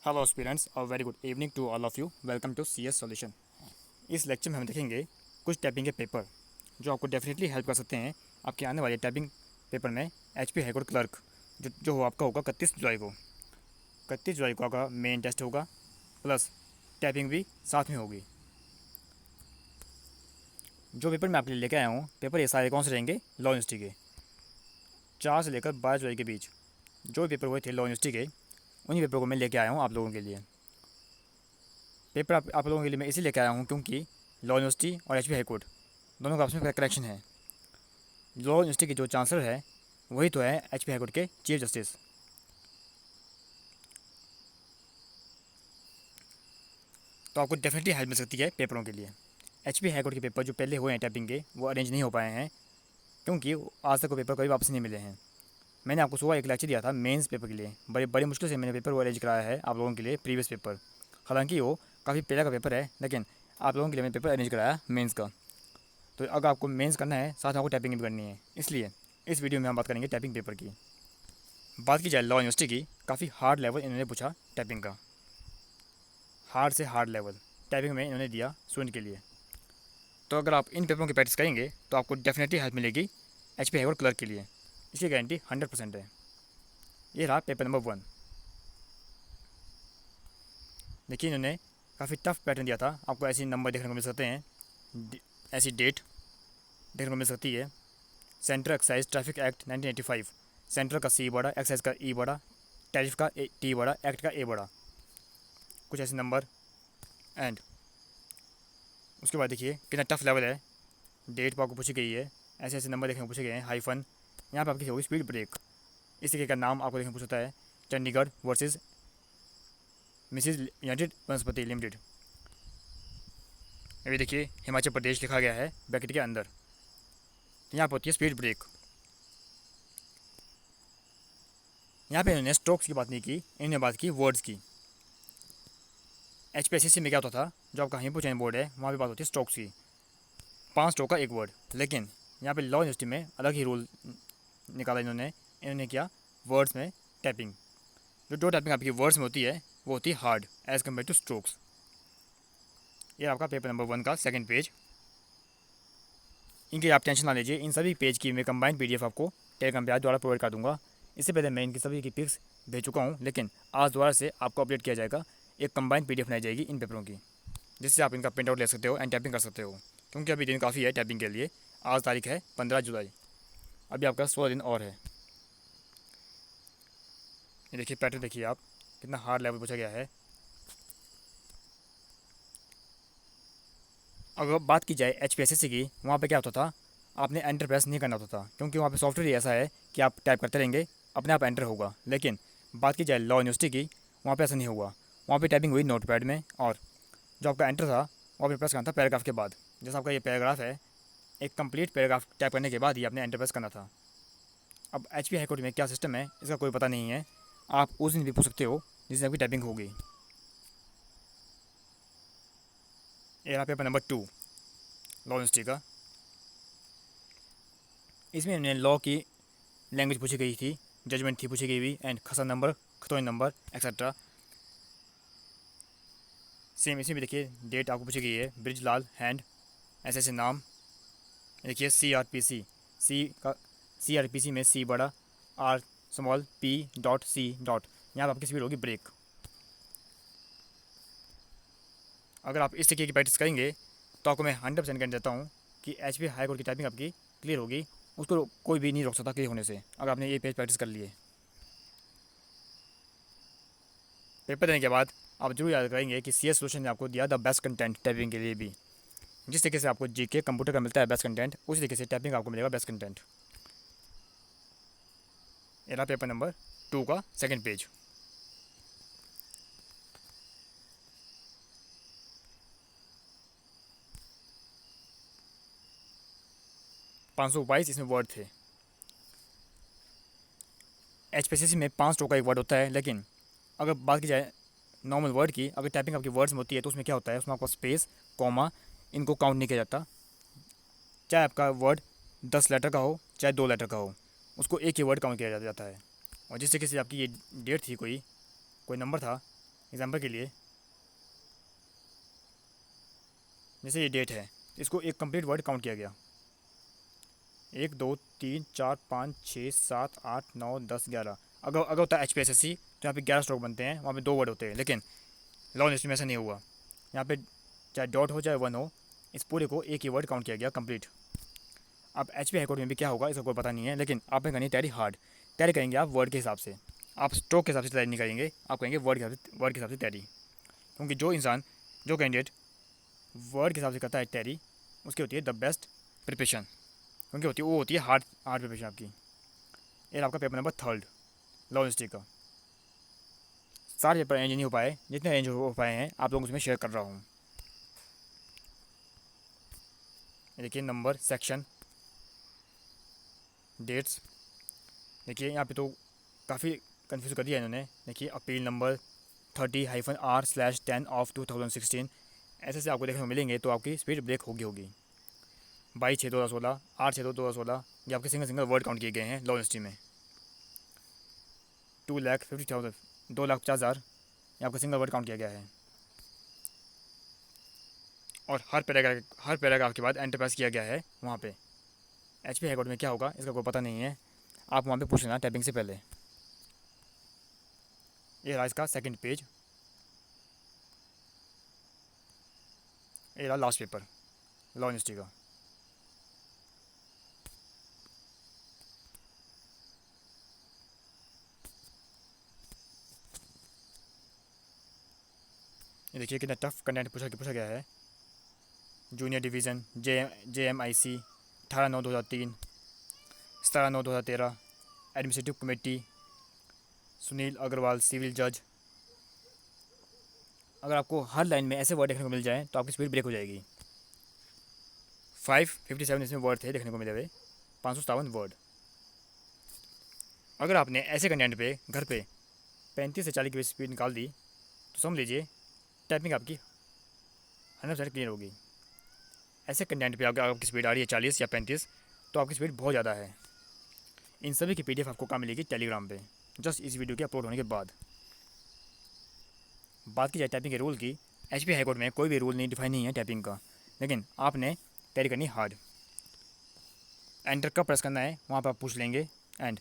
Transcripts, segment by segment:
Hello students और very good evening to all of you. Welcome to C S solution. इस lecture में हम देखेंगे कुछ टाइपिंग के पेपर जो आपको डेफिनेटली हेल्प कर सकते हैं आपके आने वाले टाइपिंग पेपर में। एचपी हाईकोर्ट क्लर्क जो हो आपका होगा 31 जुलाई को आपका मेन टेस्ट होगा, प्लस टाइपिंग भी साथ में होगी। जो पेपर मैं आपके लिए लेके आया हूँ, पेपर ये सारे कौन से रहेंगे? लॉ यूनिवर्सिटी के 4 से लेकर 12 जुलाई के बीच जो पेपर हुए थे लॉ यूनिवर्सिटी के, उन्हीं पेपर को मैं लेके आया हूँ आप लोगों के लिए। पेपर आप लोगों के लिए मैं इसी लेके आया हूँ क्योंकि लॉ यूनिवर्सिटी और एचपी हाईकोर्ट दोनों का आपस में कनेक्शन है। लॉ यूनिवर्सिटी के जो चांसलर है वही तो है एचपी हाईकोर्ट के चीफ जस्टिस। तो आपको डेफिनेटली हेल्प मिल सकती है पेपरों के लिए। एचपी हाईकोर्ट के पेपर जो पहले हुए हैं टाइपिंग के, वो अरेंज नहीं हो पाए हैं क्योंकि आज तक वो पेपर कभी वापस नहीं मिले हैं। मैंने आपको सुबह एक लेक्चर दिया था मेंस पेपर के लिए, बड़ी मुश्किल से मैंने पेपर वो अरेंज कराया है आप लोगों के लिए, प्रीवियस पेपर। हालांकि वो काफ़ी पहले का पेपर है, लेकिन आप लोगों के लिए मैंने पेपर अरेंज कराया मेंस का। तो अगर आपको मेंस करना है, साथ में आपको टाइपिंग भी करनी है, इसलिए इस वीडियो में हम बात करेंगे टाइपिंग पेपर की। बात की जाए लॉ यूनिवर्सिटी की, काफ़ी हार्ड लेवल इन्होंने पूछा टाइपिंग का, हार्ड से हार्ड लेवल टाइपिंग में इन्होंने दिया स्टूडेंट के लिए। तो अगर आप इन पेपरों की प्रैक्टिस करेंगे तो आपको डेफिनेटली हेल्प मिलेगी एचपी हाईकोर्ट क्लर्क के लिए, इसकी गारंटी 100% है। ये रहा पेपर नंबर 1। देखिए इन्होंने काफ़ी टफ पैटर्न दिया था, आपको ऐसे नंबर देखने को मिल सकते हैं, ऐसी डेट देखने को मिल सकती है। Central excise traffic act 1985, central का सी बड़ा, एक्साइज का ई बड़ा, टैरिफ का टी बड़ा, एक्ट का ए बड़ा, कुछ ऐसे नंबर। एंड उसके बाद देखिए कितना टफ लेवल है, डेट पर आपको पूछी गई है, ऐसे ऐसे नंबर देखने को पूछे गए हैं, हाइफन। यहाँ पर आपकी होगी स्पीड ब्रेक, इस तरीके का नाम आपको देखने को पूछता है, चंडीगढ़ वर्सेस मिसिज यूनाइटेड वनस्पति लिमिटेड। अभी देखिए हिमाचल प्रदेश लिखा गया है ब्रैकेट के अंदर। तो यहाँ पर होती है स्पीड ब्रेक। यहाँ पे इन्होंने स्ट्रोक्स की बात नहीं की, इन्होंने बात की वर्ड्स की। एचपीएससी में क्या होता था, जो आपका हिंदू चैन बोर्ड है वहाँ पे बात होती है स्ट्रोक्स की, 5 स्ट्रोक का एक वर्ड। लेकिन यहाँ पे लॉ यूनिवर्सिटी में अलग ही रूल निकाला इन्होंने। इन्होंने किया वर्ड्स में टाइपिंग, जो टाइपिंग आपकी वर्ड्स में होती है वो होती है hard as compare to strokes. ये आपका पेपर नंबर 1 का सेकंड पेज। इनकी आप टेंशन ना लीजिए, इन सभी पेज की मैं कंबाइंड पीडीएफ आपको टेलीग्राम पे आज द्वारा प्रोवाइड कर दूंगा। इससे पहले मैं इनकी सभी की पिक्स भेज चुका हूँ, लेकिन आज दोबारा से आपको अपडेट किया जाएगा, एक कंबाइंड पीडीएफ बनाई जाएगी इन पेपरों की, जिससे आप इनका प्रिंट आउट ले सकते हो एंड टाइपिंग कर सकते हो। क्योंकि अभी दिन काफ़ी है टाइपिंग के लिए, आज तारीख है 15 जुलाई, अभी आपका 16 दिन और है। ये देखिए पैटर्न देखिए आप, कितना हार्ड लेवल पूछा गया है। अगर बात की जाए एचपीएससी की, वहाँ पे क्या होता था, आपने एंटर प्रेस नहीं करना होता था, क्योंकि वहाँ पे सॉफ्टवेयर ऐसा है कि आप टाइप करते रहेंगे, अपने आप एंटर होगा। लेकिन बात की जाए लॉ यूनिवर्सिटी की, वहाँ पे ऐसा नहीं हुआ। वहाँ पे टाइपिंग हुई नोटपैड में, और जो आपका एंटर था वहाँ पे प्रेस करना था पैराग्राफ के बाद। जैसा आपका ये पैराग्राफ है, एक कंप्लीट पैराग्राफ टाइप करने के बाद ही आपने एंटर प्रेस करना था। अब एच पी हाईकोर्ट में क्या सिस्टम है इसका कोई पता नहीं है, आप उस दिन भी पूछ सकते हो जिस दिन आपकी टाइपिंग होगी। ये रहा पेपर नंबर 2 लॉ यूनिवर्सिटी का। इसमें हमने लॉ की लैंग्वेज पूछी गई थी, जजमेंट थी पूछी गई हुई, एंड खसा नंबर, खतौनी नंबर एक्सेट्रा। सेम इसमें भी देखिए डेट आपको पूछी गई है, ब्रिजलाल हैंड, ऐसे ऐसे नाम। देखिए CRPC, सी का CRPC में सी बड़ा, R small, P dot C dot, यहाँ पर आपकी स्पीड होगी ब्रेक। अगर आप इस तरीके की प्रैक्टिस करेंगे तो आपको मैं 100% गारंटी देता हूँ कि एच पी हाई कोर्ट की टाइपिंग आपकी क्लियर होगी, उसको कोई भी नहीं रोक सकता क्लियर होने से, अगर आपने ये पेज प्रैक्टिस कर लिए। पेपर देने के बाद आप जरूर याद करेंगे कि CS सोल्यूशन ने आपको दिया द बेस्ट कंटेंट टाइपिंग के लिए भी। जिस तरीके से आपको जीके कंप्यूटर का मिलता है बेस्ट कंटेंट, उसी तरीके से टाइपिंग आपको मिलेगा बेस्ट कंटेंट। ये रहा पेपर नंबर 2 का सेकंड पेज। 522 इसमें वर्ड थे। HPSC में 5 स्ट्रोक का एक वर्ड होता है, लेकिन अगर बात की जाए नॉर्मल वर्ड की, अगर टाइपिंग आपकी वर्ड्स में होती है तो उसमें क्या होता है, उसमें आपका स्पेस, कॉमा, इनको काउंट नहीं किया जाता। चाहे आपका वर्ड 10 लेटर का हो चाहे 2 लेटर का हो, उसको एक ही वर्ड काउंट किया जाता है। और जिस तरीके से आपकी ये डेट थी, कोई कोई नंबर था, एग्जाम्पल के लिए जैसे ये डेट है, इसको एक कंप्लीट वर्ड काउंट किया गया। 1 2 3 4 5 6 7 8 9 10 11। अगर अगर होता है HPSSC तो यहाँ पे 11 स्ट्रोक बनते हैं, वहाँ पे 2 वर्ड होते हैं, लेकिन लॉ लिस्ट में ऐसा नहीं हुआ। यहाँ पे चाहे डॉट हो चाहे वन हो, इस पूरे को एक ही वर्ड काउंट किया गया कंप्लीट। अब HP हाईकोर्ट में भी क्या होगा इसका कोई पता नहीं है, लेकिन आपने करनी तैयारी हार्ड। तैयारी करेंगे आप वर्ड के हिसाब से, आप स्ट्रोक के हिसाब से तैयारी नहीं करेंगे, आप करेंगे वर्ड के हिसाब से तैयारी। क्योंकि जो इंसान, जो कैंडिडेट वर्ड के हिसाब से करता है तैयारी, उसकी होती है द बेस्ट प्रिपरेशन। क्योंकि वो होती है हार्ड हार्ड प्रिपरेशन आपकी। ये आपका पेपर नंबर 3 लॉ हिस्ट्री का। सारे पेपर अरेंज नहीं हो पाए, जितने अरेंज हो पाए हैं आप लोगों उसमें शेयर कर रहा हूँ। देखिए नंबर, सेक्शन, डेट्स। देखिए यहाँ पे तो काफ़ी कंफ्यूज कर दिया इन्होंने। देखिए अपील नंबर 30-R/10/2016। ऐसे से आपको देखने को मिलेंगे, तो आपकी स्पीड ब्रेक होगी 22/6/2016, 8/6/2016। ये आपके सिंगल सिंगल वर्ड काउंट किए गए हैं लॉ हिस्ट्री में। 2,50,000 2,50,000 ये आपका सिंगल वर्ड काउंट किया गया है। और हर पैराग्राफ के बाद एंटर प्रेस किया गया है वहाँ पे। HP हाईकोर्ट में क्या होगा इसका कोई पता नहीं है, आप वहाँ पे पूछ लेना टाइपिंग से पहले। ये रहा इसका सेकंड पेज, ये रहा लास्ट पेपर लॉ हिस्ट्री का। ये देखिए कितना टफ कंटेंट पूछा गया है। Junior division JMIC 18/9/2003, 17/9/2013। Administrative committee Sunil Agarwal civil जज। अगर आपको हर लाइन में ऐसे वर्ड देखने को मिल जाए तो आपकी स्पीड ब्रेक हो जाएगी। 557 इसमें वर्ड थे देखने को मिले हुए, 557 वर्ड। अगर आपने ऐसे कंटेंट पे घर पे 35 से 40 की स्पीड निकाल दी तो समझ लीजिए टाइपिंग आपकी 100% क्लियर होगी। ऐसे कंटेंट पे अगर आपकी स्पीड आ रही है 40 या 35 तो आपकी स्पीड बहुत ज़्यादा है। इन सभी की PDF आपको कहाँ मिलेगी? टेलीग्राम पे, जस्ट इस वीडियो के अपलोड होने के बाद। बात की जाए टाइपिंग के रूल की, HP हाईकोर्ट में कोई भी रूल नहीं डिफाइन नहीं है टाइपिंग का, लेकिन आपने तैयारी करनी हार्ड। एंटर कब प्रेस करना है वहाँ पर आप पूछ लेंगे। एंड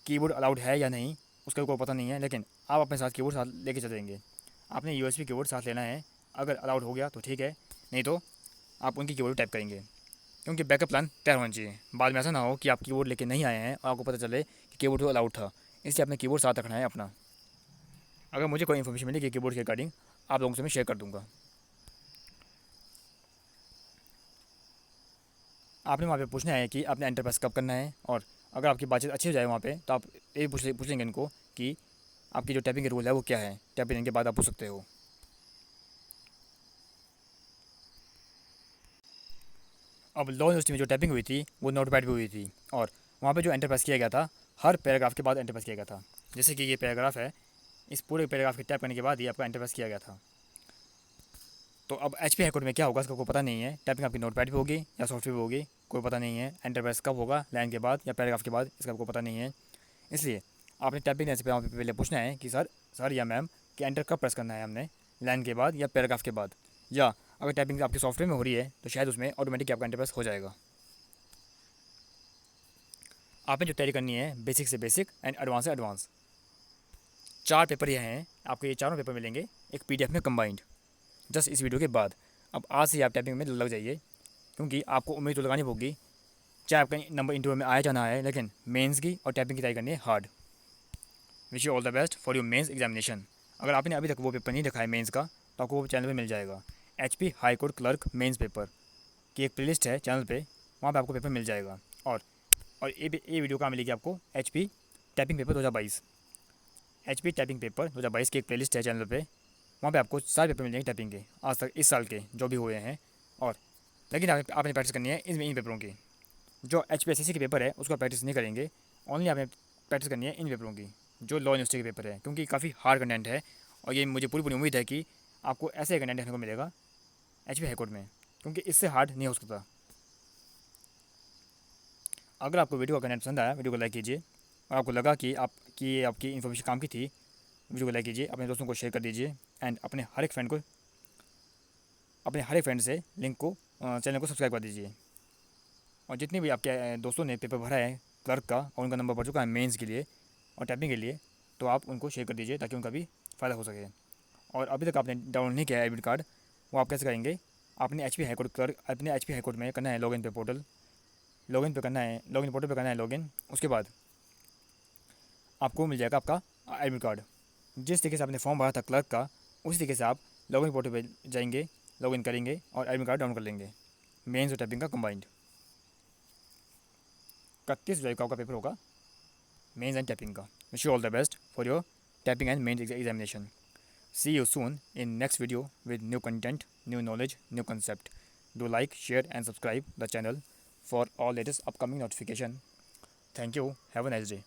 कीबोर्ड अलाउड है या नहीं उसका कोई पता नहीं है, लेकिन आप अपने साथ कीबोर्ड साथ लेके चलेंगे। आपने USB कीबोर्ड साथ लेना है, अगर अलाउड हो गया तो ठीक है, नहीं तो आप उनकी कीबोर्ड टाइप करेंगे। क्योंकि बैकअप प्लान तैयार होना चाहिए, बाद में ऐसा ना हो कि आप कीबोर्ड लेके नहीं आए हैं और आपको पता चले कि कीबोर्ड तो अलाउड था। इसलिए अपने कीबोर्ड साथ रखना है अपना। अगर मुझे कोई इन्फॉर्मेशन मिलेगी कीबोर्ड के रिगार्डिंग, आप लोगों से मैं शेयर कर दूंगा। आपने वहाँ पे पूछना है कि आपने एंटर प्रेस कब करना है, और अगर आपकी बातचीत अच्छी हो जाए वहाँ पे तो आप ये पूछ लेंगे इनको कि आपकी जो टाइपिंग के रूल है वो क्या है। टाइप करने के बाद आप पूछ सकते हो। अब लॉ यूनिवर्सिटी में जो टाइपिंग हुई थी वो नोटपैड पे हुई थी, और वहाँ पे जो एंटर प्रेस किया गया था हर पैराग्राफ के बाद एंटर प्रेस किया गया था। जैसे कि ये पैराग्राफ है, इस पूरे पैराग्राफ के टाइप करने के बाद ही आपका एंटर प्रेस किया गया था। तो अब HP हाईकोर्ट में क्या होगा इसका कोई पता नहीं है। टाइपिंग आपकी नोटपैड पे होगी या सॉफ्टवेयर पे होगी कोई पता नहीं है। एंटर प्रेस कब होगा, लाइन के बाद या पैराग्राफ के बाद, इसका कोई पता नहीं है। इसलिए आपने टाइपिंग से पहले पूछना है कि सर या मैम कि एंटर कब प्रेस करना है हमने, लाइन के बाद या पैराग्राफ के बाद। या अगर टाइपिंग आपके सॉफ्टवेयर में हो रही है तो शायद उसमें ऑटोमेटिक आपका एंटर प्रेस हो जाएगा। आपने जो तैयारी करनी है बेसिक से बेसिक एंड एडवांस से एडवांस, 4 पेपर ये हैं आपको। ये चारों पेपर मिलेंगे एक PDF में कंबाइंड, जस्ट इस वीडियो के बाद। अब आज से आप टाइपिंग में लग जाइए, क्योंकि आपको उम्मीद तो लगानी होगी, चाहे आपका नंबर इंटरव्यू में आया जाना है, लेकिन मेंस की और टाइपिंग की तैयारी करनी है hard. Wish you all the best for your mains examination. अगर आपने अभी तक वो पेपर नहीं देखा है मेंस का, तो आपको वो चैनल पे मिल जाएगा। HP high court clerk mains paper की एक प्लेलिस्ट है चैनल पे, वहाँ पे आपको पेपर मिल जाएगा। और ये वीडियो कहाँ मिलेगी आपको? HP typing paper 2022, HP typing paper 2022 की एक प्लेलिस्ट है चैनल पे, वहाँ पे आपको सारे पेपर मिल जाएंगे टाइपिंग के आज तक इस साल के जो भी हुए हैं। और लेकिन आपने प्रैक्टिस करनी है इन पेपरों की। जो HPSSC के पेपर है उसको प्रैक्टिस नहीं करेंगे, ओनली आपने प्रैक्टिस करनी है इन पेपरों की जो लॉ यूनिवर्सिटी के पेपर है, क्योंकि काफ़ी हार्ड कंटेंट है। और ये मुझे पूरी पूरी उम्मीद है कि आपको ऐसे कंटेंट देखने को मिलेगा HP हाईकोर्ट में, क्योंकि इससे हार्ड नहीं हो सकता। अगर आपको वीडियो का कंटेंट पसंद आया, वीडियो को लाइक कीजिए, और आपको लगा कि आपकी इन्फॉर्मेशन काम की थी, वीडियो को लाइक कीजिए, अपने दोस्तों को शेयर कर दीजिए एंड अपने हर एक फ्रेंड से लिंक को चैनल को सब्सक्राइब कर दीजिए। और जितने भी आपके दोस्तों ने पेपर भरा है क्लर्क का और उनका नंबर बढ़ चुका है मेंस के लिए और टाइपिंग के लिए, तो आप उनको शेयर कर दीजिए ताकि उनका भी फ़ायदा हो सके। और अभी तक आपने डाउनलोड नहीं किया है एडमिट कार्ड, वो आप कैसे करेंगे? आपने एच पी हाईकोर्ट क्लर्क अपने एच पी हाईकोर्ट में करना है लॉगिन पे पोर्टल, लॉगिन पे करना है, लॉगिन पोर्टल पे करना है लॉगिन। उसके बाद आपको मिल जाएगा आपका एडमिट कार्ड। जिस तरीके से आपने फॉर्म भरा था क्लर्क का, उसी तरीके से आप लॉगिन पोर्टल पे जाएंगे, लॉगिन करेंगे और एडमिट कार्ड डाउनलोड कर लेंगे, मेंस और टाइपिंग का कंबाइंड। 31 जुलाई को आपका पेपर होगा मेंस एंड टाइपिंग का। Wish you all the best for your typing and mains examination. See you soon in next video with new content, new knowledge, new concept. Do like, share and subscribe the channel for all latest upcoming notification. Thank you. Have a nice day.